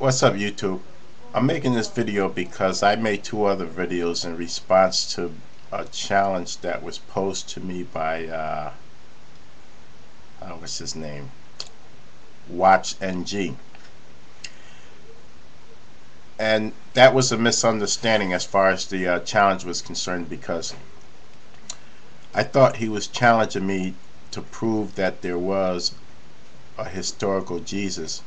What's up, YouTube? I'm making this video because I made two other videos in response to a challenge that was posed to me by what's his name? Watch NG. And that was a misunderstanding as far as the challenge was concerned, because I thought he was challenging me to prove that there was a historical Jesus.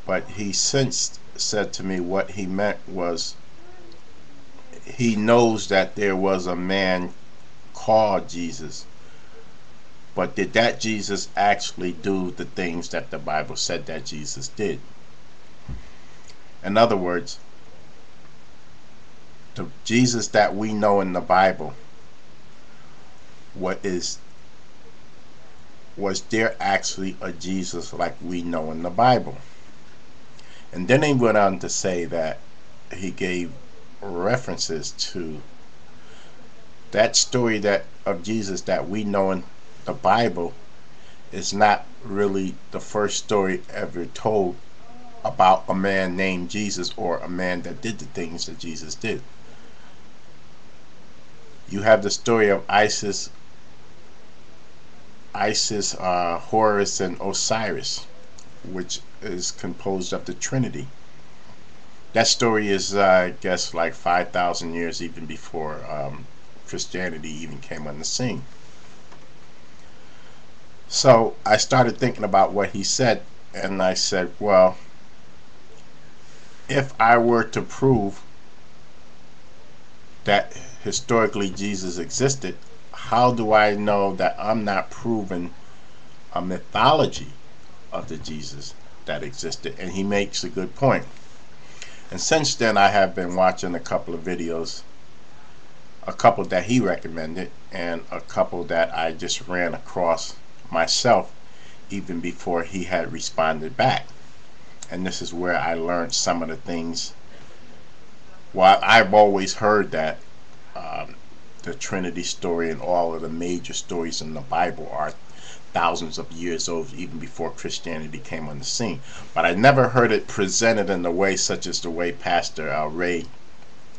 But he since said to me what he meant was he knows that there was a man called Jesus, but did that Jesus actually do the things that the Bible said that Jesus did? In other words, the Jesus that we know in the Bible, was there actually a Jesus like we know in the Bible? And then he went on to say that he gave references to that story of Jesus that we know in the Bible is not really the first story ever told about a man named Jesus or a man that did the things that Jesus did. You have the story of Isis, Horus, and Osiris, which is composed of the Trinity. That story is, I guess, like 5,000 years even before Christianity even came on the scene. So I started thinking about what he said, and I said, well, if I were to prove that historically Jesus existed, how do I know that I'm not proving a mythology of the Jesus that existed? And he makes a good point. And since then I have been watching a couple of videos, a couple that he recommended and a couple that I just ran across myself even before he had responded back. And this is where I learned some of the things. Well, I've always heard that the Trinity story and all of the major stories in the Bible are thousands of years old, even before Christianity came on the scene. But I never heard it presented in a way such as the way Pastor Ray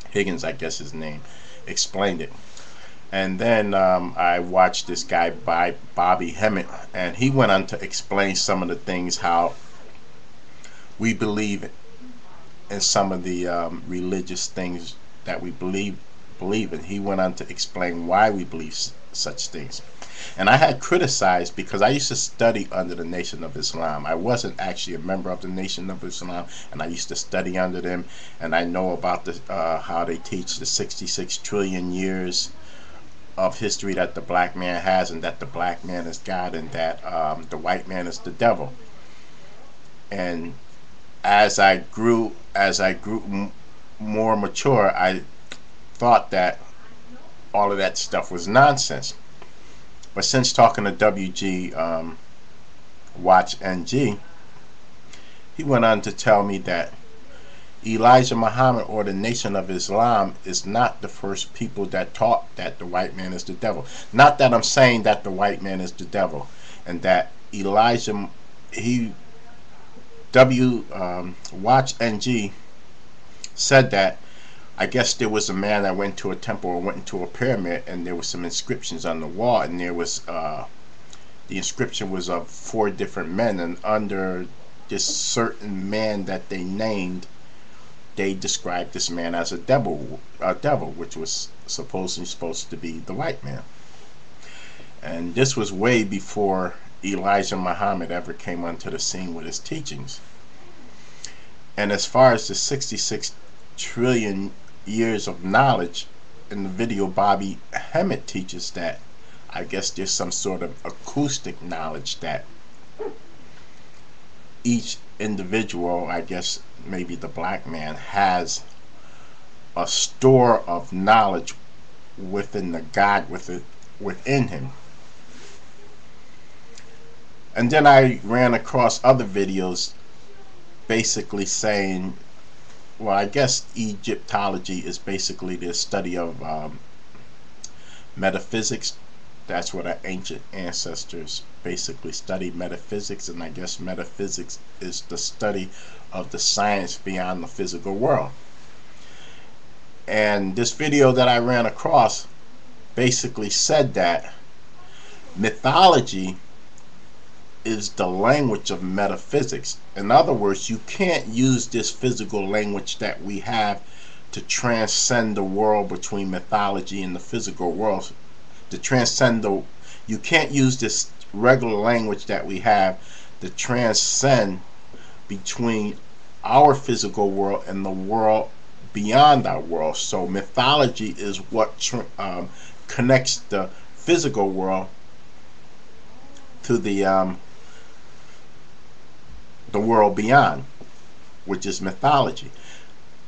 Higgins, I guess his name, explained it. And then I watched this guy by Bobby Hemmett, and he went on to explain some of the things how we believe in some of the religious things that we believe in. He went on to explain why we believe such things. And I had criticized, because I used to study under the Nation of Islam. I wasn't actually a member of the Nation of Islam, and I used to study under them, and I know about how they teach the 66 trillion years of history that the black man has, and that the black man is God, and that the white man is the devil. And as I grew more mature, I thought that all of that stuff was nonsense. But since talking to WG Watch NG, he went on to tell me that Elijah Muhammad or the Nation of Islam is not the first people that taught that the white man is the devil. Not that I'm saying that the white man is the devil, and that Elijah, Watch NG said that I guess there was a man that went to a temple or went into a pyramid, and there was some inscriptions on the wall, and there was the inscription was of 4 different men, and under this certain man that they named, they described this man as a devil, which was supposed to be the white man. And this was way before Elijah Muhammad ever came onto the scene with his teachings. And as far as the 66 trillion years of knowledge, in the video Bobby Hemmett teaches that I guess there's some sort of acoustic knowledge that each individual, I guess maybe the black man, has a store of knowledge within the God within him. And then I ran across other videos basically saying, well, I guess Egyptology is basically the study of metaphysics, That's what our ancient ancestors basically studied, metaphysics, and I guess metaphysics is the study of the science beyond the physical world. And this video that I ran across basically said that mythology is the language of metaphysics. In other words, you can't use this physical language that we have to transcend the world between mythology and the physical world. To transcend the, you can't use this regular language that we have to transcend between our physical world and the world beyond our world. So mythology is what connects the physical world to the world beyond, which is mythology.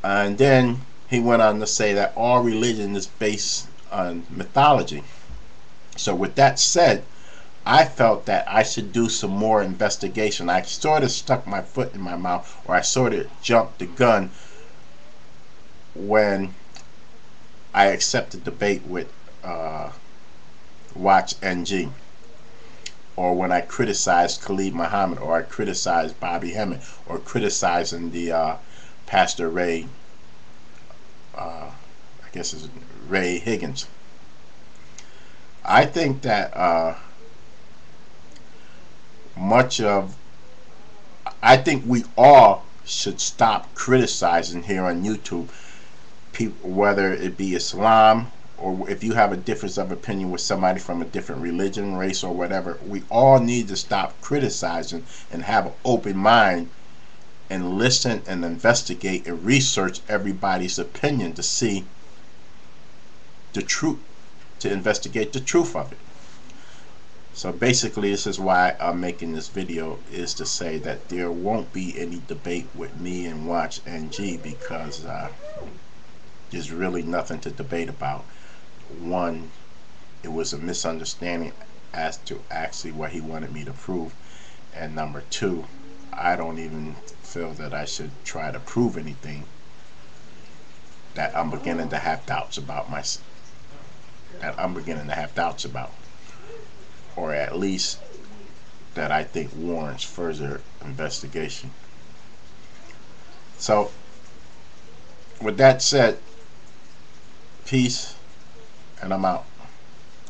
And then he went on to say that all religion is based on mythology. So with that said, I felt that I should do some more investigation. I sort of stuck my foot in my mouth, or I sort of jumped the gun when I accepted debate with Watch NG, or when I criticized Khalid Muhammad, or I criticized Bobby Hemmett, or criticizing the Pastor Ray, I guess it's Ray Higgins. I think that I think we all should stop criticizing here on YouTube people, whether it be Islam, or if you have a difference of opinion with somebody from a different religion, race, or whatever. We all need to stop criticizing and have an open mind and listen and investigate and research everybody's opinion to see the truth, to investigate the truth of it. So basically, this is why I'm making this video, is to say that there won't be any debate with me and Watch NG, because there's really nothing to debate about. One, it was a misunderstanding as to actually what he wanted me to prove, and number two, I don't even feel that I should try to prove anything that I'm beginning to have doubts about or at least that I think warrants further investigation. So with that said, peace, and I'm out.